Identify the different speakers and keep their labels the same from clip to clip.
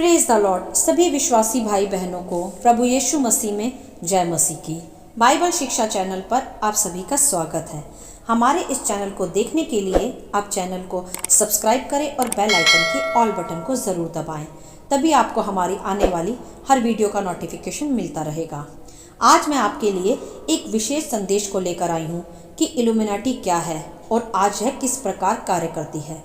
Speaker 1: Praise the Lord. सभी विश्वासी भाई बहनों को प्रभु यीशु मसीह में जय मसीह की। बाइबल शिक्षा चैनल पर आप सभी का स्वागत है। हमारे इस चैनल को देखने के लिए आप चैनल को सब्सक्राइब करें और बेल आइकन की ऑल बटन को ज़रूर दबाएं, तभी आपको हमारी आने वाली हर वीडियो का नोटिफिकेशन मिलता रहेगा। आज मैं आपके लिए एक विशेष संदेश को लेकर आई हूँ कि इल्यूमिनाटी क्या है और आज यह किस प्रकार कार्य करती है,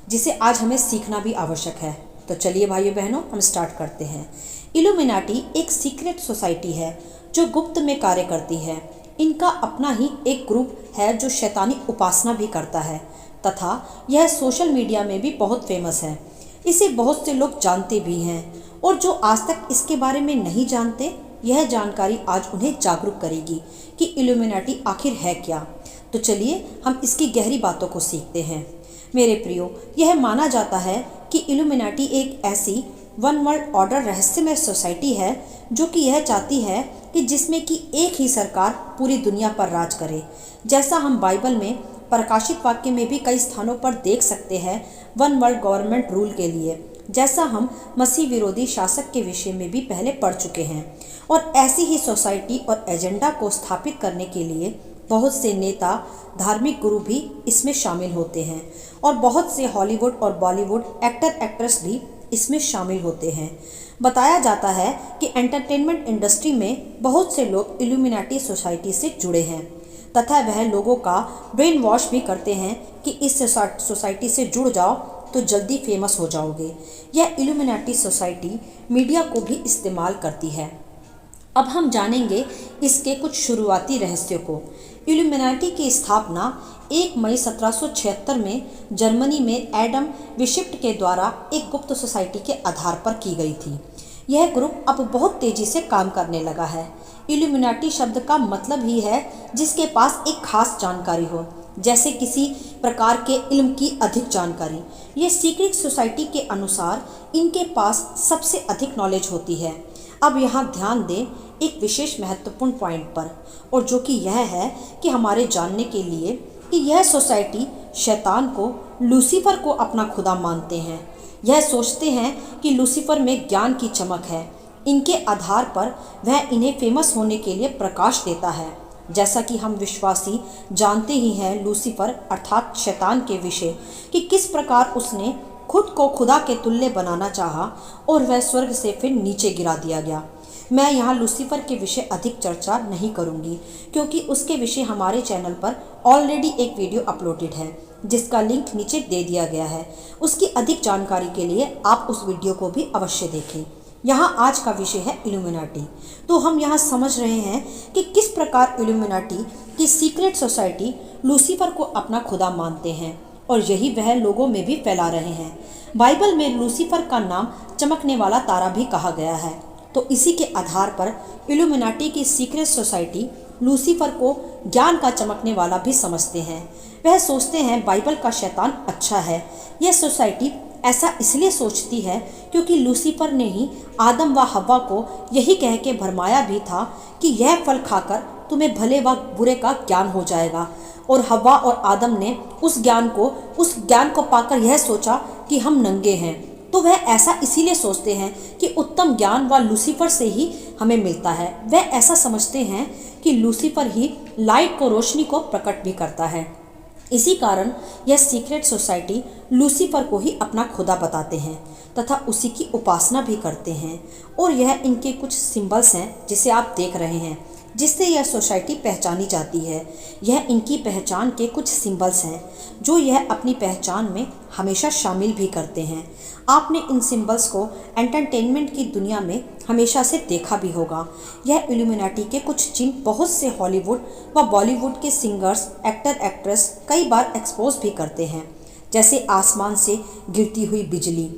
Speaker 1: जिसे आज हमें सीखना भी आवश्यक है। तो चलिए भाइयों बहनों, हम स्टार्ट करते हैं। इल्यूमिनाटी एक सीक्रेट सोसाइटी है जो गुप्त में कार्य करती है। इनका अपना ही एक ग्रुप है जो शैतानी उपासना भी करता है तथा यह सोशल मीडिया में भी बहुत फेमस है। इसे बहुत से लोग जानते भी हैं और जो आज तक इसके बारे में नहीं जानते, यह जानकारी आज उन्हें जागरूक करेगी कि इल्यूमिनाटी आखिर है क्या। तो चलिए हम इसकी गहरी बातों को सीखते हैं। मेरे प्रियो, यह माना जाता है कि इल्यूमिनाटी एक ऐसी वन वर्ल्ड ऑर्डर रहस्यमय सोसाइटी है जो कि यह चाहती है कि जिसमें कि एक ही सरकार पूरी दुनिया पर राज करे। जैसा हम बाइबल में प्रकाशित वाक्य में भी कई स्थानों पर देख सकते हैं, वन वर्ल्ड गवर्नमेंट रूल के लिए, जैसा हम मसीह विरोधी शासक के विषय में भी पहले पढ़ चुके हैं। और ऐसी ही सोसाइटी और एजेंडा को स्थापित करने के लिए बहुत से नेता, धार्मिक गुरु भी इसमें शामिल होते हैं और बहुत से हॉलीवुड और बॉलीवुड एक्टर एक्ट्रेस भी इसमें शामिल होते हैं। बताया जाता है कि एंटरटेनमेंट इंडस्ट्री में बहुत से लोग इल्यूमिनाटी सोसाइटी से जुड़े हैं तथा वह लोगों का ब्रेन वॉश भी करते हैं कि इस सोसाइटी से जुड़ जाओ तो जल्दी फेमस हो जाओगे। यह इल्यूमिनाटी सोसाइटी मीडिया को भी इस्तेमाल करती है। अब हम जानेंगे इसके कुछ शुरुआती रहस्यों को। इल्यूमिनाटी की स्थापना 1 मई 1776 में जर्मनी में एडम विशिप्ट के द्वारा एक गुप्त सोसाइटी के आधार पर की गई थी। यह ग्रुप अब बहुत तेजी से काम करने लगा है। इल्यूमिनाटी शब्द का मतलब ही है जिसके पास एक खास जानकारी हो, जैसे किसी प्रकार के इल्म की अधिक जानकारी। ये सीक्रेट सोसाइटी के अनुसार इनके पास सबसे अधिक नॉलेज होती है। अब यहाँ ध्यान दें एक विशेष महत्वपूर्ण पॉइंट पर, और जो कि यह है कि हमारे जानने के लिए कि यह सोसाइटी शैतान को, लूसीफर को अपना खुदा मानते हैं। यह सोचते हैं कि लूसीफर में ज्ञान की चमक है। इनके आधार पर वह इन्हें फेमस होने के लिए प्रकाश देता है। जैसा कि हम विश्वासी जानते ही हैं लूसीफर अर्थात शैतान के विषय कि किस प्रकार उसने खुद को खुदा के तुल्य बनाना चाहा और वह स्वर्ग से फिर नीचे गिरा दिया गया। मैं यहाँ लूसीफर के विषय अधिक चर्चा नहीं करूँगी क्योंकि उसके विषय हमारे चैनल पर ऑलरेडी एक वीडियो अपलोडेड है जिसका लिंक नीचे दे दिया गया है। उसकी अधिक जानकारी के लिए आप उस वीडियो को भी अवश्य देखें। यहाँ आज का विषय है इल्यूमिनाटी। तो हम यहाँ समझ रहे हैं कि किस प्रकार इल्यूमिनाटी की सीक्रेट सोसाइटी लूसीफर को अपना खुदा मानते हैं और यही वह लोगों में भी फैला रहे हैं। बाइबल में लूसीफर का नाम चमकने वाला तारा भी कहा गया है। तो इसी के आधार पर इल्यूमिनाटी की सीक्रेट सोसाइटी लूसीफर को ज्ञान का चमकने वाला भी समझते हैं। वह सोचते हैं बाइबल का शैतान अच्छा है। यह सोसाइटी ऐसा इसलिए सोचती है क्योंकि लूसीफर ने ही आदम व हव्वा को यही कह के भरमाया भी था कि यह फल खाकर तुम्हें भले व बुरे का ज्ञान हो जाएगा, और हव्वा और आदम ने उस ज्ञान को पाकर यह सोचा कि हम नंगे हैं। तो वह ऐसा इसीलिए सोचते हैं कि उत्तम ज्ञान व लूसीफर से ही हमें मिलता है। वह ऐसा समझते हैं कि लूसीफर ही लाइट को, रोशनी को प्रकट भी करता है। इसी कारण यह सीक्रेट सोसाइटी लूसीफर को ही अपना खुदा बताते हैं तथा उसी की उपासना भी करते हैं। और यह इनके कुछ सिंबल्स हैं जिसे आप देख रहे हैं, जिससे यह सोसाइटी पहचानी जाती है। यह इनकी पहचान के कुछ सिंबल्स हैं जो यह अपनी पहचान में हमेशा शामिल भी करते हैं। आपने इन सिंबल्स को एंटरटेनमेंट की दुनिया में हमेशा से देखा भी होगा। यह इल्यूमिनाटी के कुछ चिन्ह बहुत से हॉलीवुड व बॉलीवुड के सिंगर्स, एक्टर एक्ट्रेस कई बार एक्सपोज भी करते हैं, जैसे आसमान से गिरती हुई बिजली।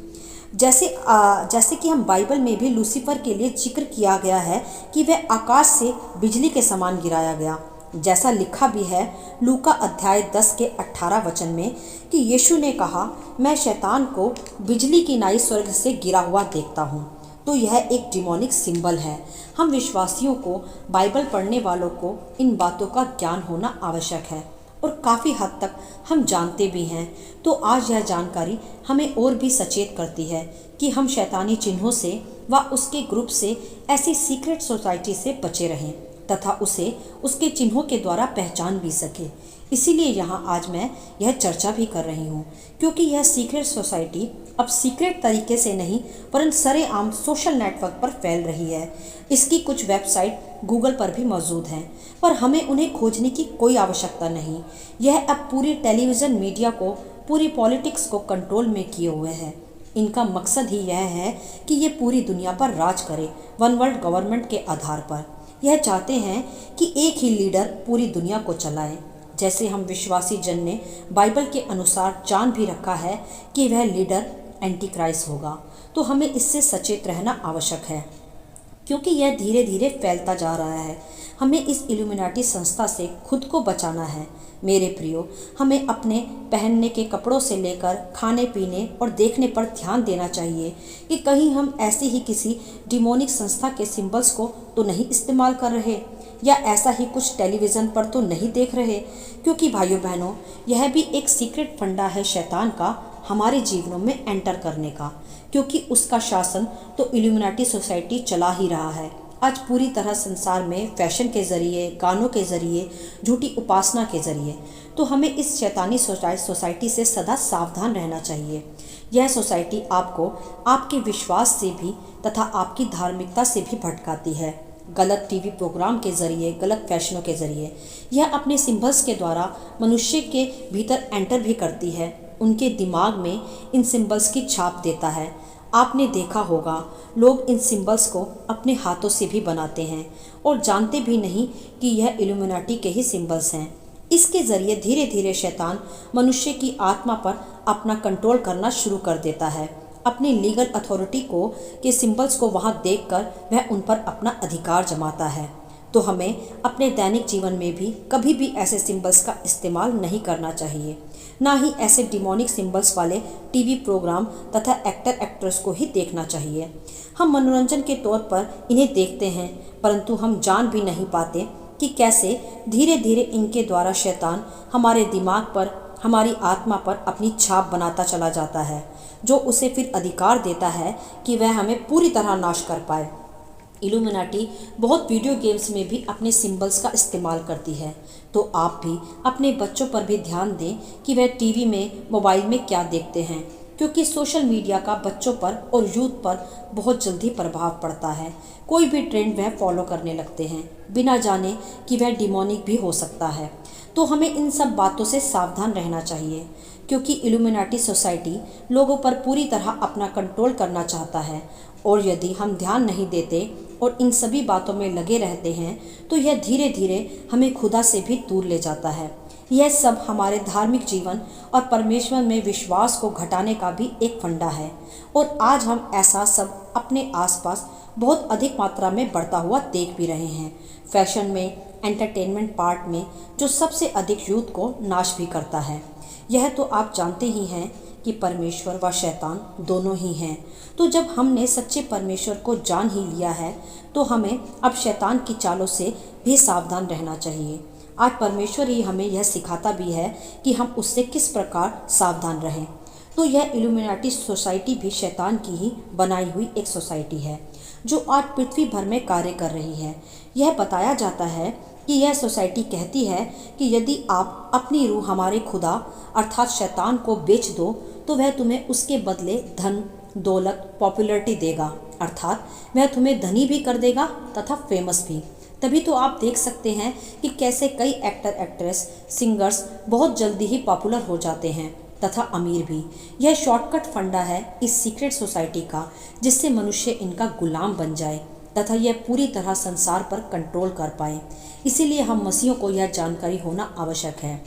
Speaker 1: जैसे कि हम बाइबल में भी लूसीफर के लिए जिक्र किया गया है कि वह आकाश से बिजली के समान गिराया गया। जैसा लिखा भी है लूका अध्याय 10 के 18 वचन में कि यीशु ने कहा, मैं शैतान को बिजली की नाई स्वर्ग से गिरा हुआ देखता हूँ। तो यह एक डिमोनिक सिंबल है। हम विश्वासियों को, बाइबल पढ़ने वालों को इन बातों का ज्ञान होना आवश्यक है। और काफ़ी हद तक हम जानते भी हैं। तो आज यह जानकारी हमें और भी सचेत करती है कि हम शैतानी चिन्हों से व उसके ग्रुप से, ऐसी सीक्रेट सोसाइटी से बचे रहें तथा उसे उसके चिन्हों के द्वारा पहचान भी सके। इसीलिए यहाँ आज मैं यह चर्चा भी कर रही हूँ, क्योंकि यह सीक्रेट सोसाइटी अब सीक्रेट तरीके से नहीं परंतु सरेआम सोशल नेटवर्क पर फैल रही है। इसकी कुछ वेबसाइट गूगल पर भी मौजूद हैं, पर हमें उन्हें खोजने की कोई आवश्यकता नहीं। यह अब पूरी टेलीविज़न मीडिया को, पूरी पॉलिटिक्स को कंट्रोल में किए हुए है। इनका मकसद ही यह है कि ये पूरी दुनिया पर राज करे, वन वर्ल्ड गवर्नमेंट के आधार पर। यह चाहते हैं कि एक ही लीडर पूरी दुनिया को चलाए। जैसे हम विश्वासी जन ने बाइबल के अनुसार जान भी रखा है कि वह लीडर एंटी क्राइस्ट होगा, तो हमें इससे सचेत रहना आवश्यक है, क्योंकि यह धीरे धीरे फैलता जा रहा है। हमें इस इल्यूमिनाटी संस्था से खुद को बचाना है। मेरे प्रियो, हमें अपने पहनने के कपड़ों से लेकर खाने पीने और देखने पर ध्यान देना चाहिए कि कहीं हम ऐसी ही किसी डिमोनिक संस्था के सिंबल्स को तो नहीं इस्तेमाल कर रहे, या ऐसा ही कुछ टेलीविज़न पर तो नहीं देख रहे। क्योंकि भाइयों बहनों, यह भी एक सीक्रेट फंडा है शैतान का हमारे जीवनों में एंटर करने का, क्योंकि उसका शासन तो इल्यूमिनाटी सोसाइटी चला ही रहा है। आज पूरी तरह संसार में फैशन के ज़रिए, गानों के ज़रिए, झूठी उपासना के ज़रिए। तो हमें इस शैतानी सोसाइटी से सदा सावधान रहना चाहिए। यह सोसाइटी आपको आपके विश्वास से भी तथा आपकी धार्मिकता से भी भटकाती है। गलत टीवी प्रोग्राम के ज़रिए, गलत फैशनों के ज़रिए यह अपने सिंबल्स के द्वारा मनुष्य के भीतर एंटर भी करती है। उनके दिमाग में इन सिंबल्स की छाप देता है। आपने देखा होगा, लोग इन सिंबल्स को अपने हाथों से भी बनाते हैं और जानते भी नहीं कि यह इल्यूमिनाटी के ही सिंबल्स हैं। इसके ज़रिए धीरे धीरे शैतान मनुष्य की आत्मा पर अपना कंट्रोल करना शुरू कर देता है। अपनी लीगल अथॉरिटी को के सिंबल्स को वहां देखकर वह उन पर अपना अधिकार जमाता है। तो हमें अपने दैनिक जीवन में भी कभी भी ऐसे सिंबल्स का इस्तेमाल नहीं करना चाहिए, ना ही ऐसे डिमोनिक सिंबल्स वाले टीवी प्रोग्राम तथा एक्टर एक्ट्रेस को ही देखना चाहिए। हम मनोरंजन के तौर पर इन्हें देखते हैं, परंतु हम जान भी नहीं पाते कि कैसे धीरे धीरे इनके द्वारा शैतान हमारे दिमाग पर, हमारी आत्मा पर अपनी छाप बनाता चला जाता है, जो उसे फिर अधिकार देता है कि वह हमें पूरी तरह नाश कर पाए। इल्यूमिनाटी बहुत वीडियो गेम्स में भी अपने सिंबल्स का इस्तेमाल करती है। तो आप भी अपने बच्चों पर भी ध्यान दें कि वह टीवी में, मोबाइल में क्या देखते हैं, क्योंकि सोशल मीडिया का बच्चों पर और यूथ पर बहुत जल्दी प्रभाव पड़ता है। कोई भी ट्रेंड वह फॉलो करने लगते हैं, बिना जाने कि वह डिमोनिक भी हो सकता है। तो हमें इन सब बातों से सावधान रहना चाहिए, क्योंकि इल्यूमिनाटी सोसाइटी लोगों पर पूरी तरह अपना कंट्रोल करना चाहता है। और यदि हम ध्यान नहीं देते और इन सभी बातों में लगे रहते हैं, तो यह धीरे धीरे हमें खुदा से भी दूर ले जाता है। यह सब हमारे धार्मिक जीवन और परमेश्वर में विश्वास को घटाने का भी एक फंडा है। और आज हम ऐसा सब अपने आसपास बहुत अधिक मात्रा में बढ़ता हुआ देख भी रहे हैं। फैशन में, एंटरटेनमेंट पार्ट में, जो सबसे अधिक यूथ को नाश भी करता है। यह तो आप जानते ही हैं कि परमेश्वर व शैतान दोनों ही हैं। तो जब हमने सच्चे परमेश्वर को जान ही लिया है, तो हमें अब शैतान की चालों से भी सावधान रहना चाहिए। आज परमेश्वर ही हमें यह सिखाता भी है कि हम उससे किस प्रकार सावधान रहें। तो यह इल्यूमिनाटी सोसाइटी भी शैतान की ही बनाई हुई एक सोसाइटी है, जो आज पृथ्वी भर में कार्य कर रही है। यह बताया जाता है कि यह सोसाइटी कहती है कि यदि आप अपनी रूह हमारे खुदा अर्थात शैतान को बेच दो, तो वह तुम्हें उसके बदले धन, दौलत, पॉपुलैरिटी देगा, अर्थात वह तुम्हें धनी भी कर देगा तथा फेमस भी। तभी तो आप देख सकते हैं कि कैसे कई एक्टर एक्ट्रेस, सिंगर्स बहुत जल्दी ही पॉपुलर हो जाते हैं तथा अमीर भी। यह शॉर्टकट फंडा है इस सीक्रेट सोसाइटी का, जिससे मनुष्य इनका गुलाम बन जाए तथा यह पूरी तरह संसार पर कंट्रोल कर पाए। इसीलिए हम मसीहों को यह जानकारी होना आवश्यक है।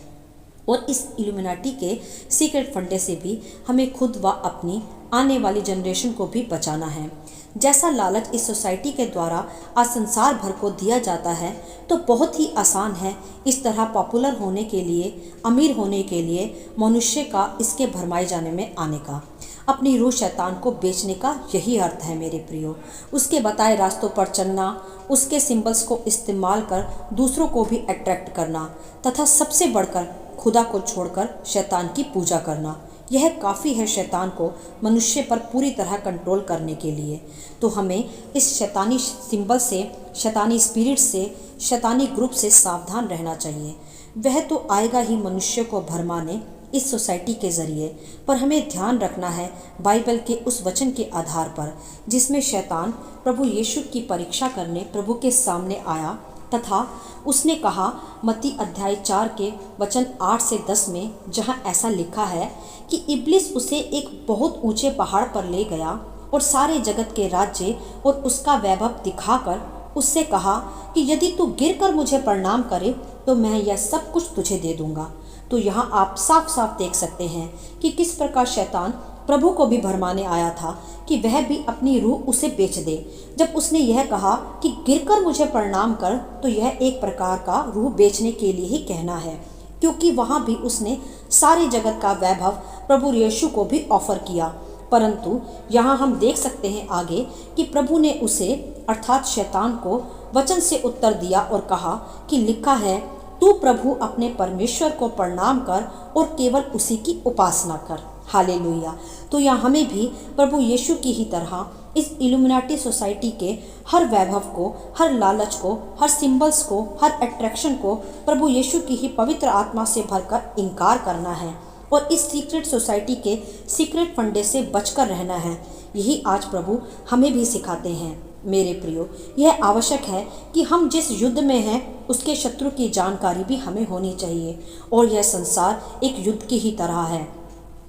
Speaker 1: और इस इल्यूमिनाटी के सीक्रेट फंडे से भी हमें खुद व अपनी आने वाली जनरेशन को भी बचाना है। जैसा लालच इस सोसाइटी के द्वारा आज संसार भर को दिया जाता है, तो बहुत ही आसान है इस तरह पॉपुलर होने के लिए, अमीर होने के लिए मनुष्य का इसके भरमाए जाने में आने का। अपनी रूह शैतान को बेचने का यही अर्थ है मेरे प्रियो। उसके बताए रास्तों पर चलना, उसके सिंबल्स को इस्तेमाल कर दूसरों को भी अट्रैक्ट करना तथा सबसे बढ़कर खुदा को छोड़कर शैतान की पूजा करना। यह काफ़ी है शैतान को मनुष्य पर पूरी तरह कंट्रोल करने के लिए। तो हमें इस शैतानी सिंबल से, शैतानी स्पिरिट से, शैतानी ग्रुप से सावधान रहना चाहिए। वह तो आएगा ही मनुष्य को भरमाने इस सोसाइटी के ज़रिए, पर हमें ध्यान रखना है बाइबल के उस वचन के आधार पर जिसमें शैतान प्रभु यीशु की परीक्षा करने प्रभु के सामने आया, तथा उसने कहा मत्ती अध्याय 4 के वचन 8 से 10 में, जहां ऐसा लिखा है कि इब्लिस उसे एक बहुत ऊंचे पहाड़ पर ले गया और सारे जगत के राज्य और उसका वैभव दिखाकर उससे कहा कि यदि तू गिरकर मुझे प्रणाम करे तो मैं यह सब कुछ तुझे दे दूंगा। तो यहाँ आप साफ साफ देख सकते हैं कि किस प्रकार शैतान प्रभु को भी भरमाने आया था कि वह भी अपनी रूह उसे बेच दे। जब उसने यह कहा कि गिरकर मुझे प्रणाम कर, तो यह एक प्रकार का रूह बेचने के लिए ही कहना है, क्योंकि वहाँ भी उसने सारे जगत का वैभव प्रभु यीशु को भी ऑफर किया। परंतु यहाँ हम देख सकते हैं आगे कि प्रभु ने उसे अर्थात शैतान को वचन से उत्तर दिया और कहा कि लिखा है, तू प्रभु अपने परमेश्वर को प्रणाम कर और केवल उसी की उपासना कर। हालेलुया। तो यहाँ हमें भी प्रभु यीशु की ही तरह इस इल्यूमिनाटी सोसाइटी के हर वैभव को, हर लालच को, हर सिंबल्स को, हर अट्रैक्शन को प्रभु यीशु की ही पवित्र आत्मा से भरकर इनकार करना है और इस सीक्रेट सोसाइटी के सीक्रेट फंडे से बचकर रहना है। यही आज प्रभु हमें भी सिखाते हैं। मेरे प्रियो, यह आवश्यक है कि हम जिस युद्ध में हैं उसके शत्रु की जानकारी भी हमें होनी चाहिए, और यह संसार एक युद्ध की ही तरह है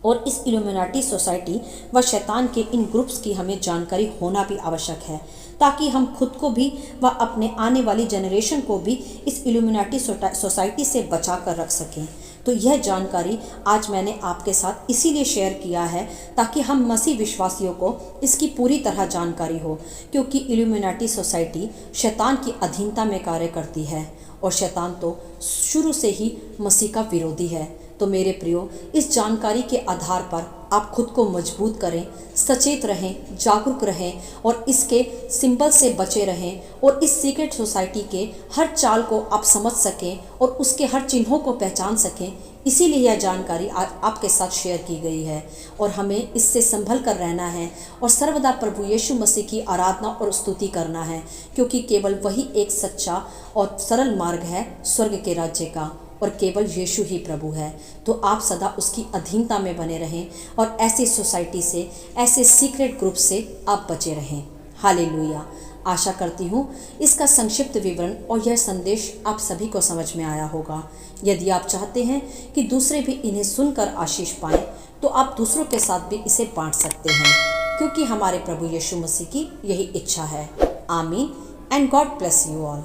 Speaker 1: और इस इल्यूमिनाटी सोसाइटी व शैतान के इन ग्रुप्स की हमें जानकारी होना भी आवश्यक है, ताकि हम खुद को भी व अपने आने वाली जनरेशन को भी इस इल्यूमिनाटी सोसाइटी से बचा कर रख सकें। तो यह जानकारी आज मैंने आपके साथ इसीलिए शेयर किया है ताकि हम मसीह विश्वासियों को इसकी पूरी तरह जानकारी हो, क्योंकि इल्यूमिनाटी सोसाइटी शैतान की अधीनता में कार्य करती है और शैतान तो शुरू से ही मसीह का विरोधी है। तो मेरे प्रियो, इस जानकारी के आधार पर आप खुद को मजबूत करें, सचेत रहें, जागरूक रहें और इसके सिंबल से बचे रहें और इस सीक्रेट सोसाइटी के हर चाल को आप समझ सकें और उसके हर चिन्हों को पहचान सकें। इसीलिए यह जानकारी आज आपके साथ शेयर की गई है और हमें इससे संभल कर रहना है और सर्वदा प्रभु यीशु मसीह की आराधना और स्तुति करना है, क्योंकि केवल वही एक सच्चा और सरल मार्ग है स्वर्ग के राज्य का और केवल यीशु ही प्रभु है। तो आप सदा उसकी अधीनता में बने रहें और ऐसी सोसाइटी से, ऐसे सीक्रेट ग्रुप से आप बचे रहें। हालेलुया। आशा करती हूँ इसका संक्षिप्त विवरण और यह संदेश आप सभी को समझ में आया होगा। यदि आप चाहते हैं कि दूसरे भी इन्हें सुनकर आशीष पाएं, तो आप दूसरों के साथ भी इसे बांट सकते हैं, क्योंकि हमारे प्रभु यीशु मसीह की यही इच्छा है। आमीन and God bless you all.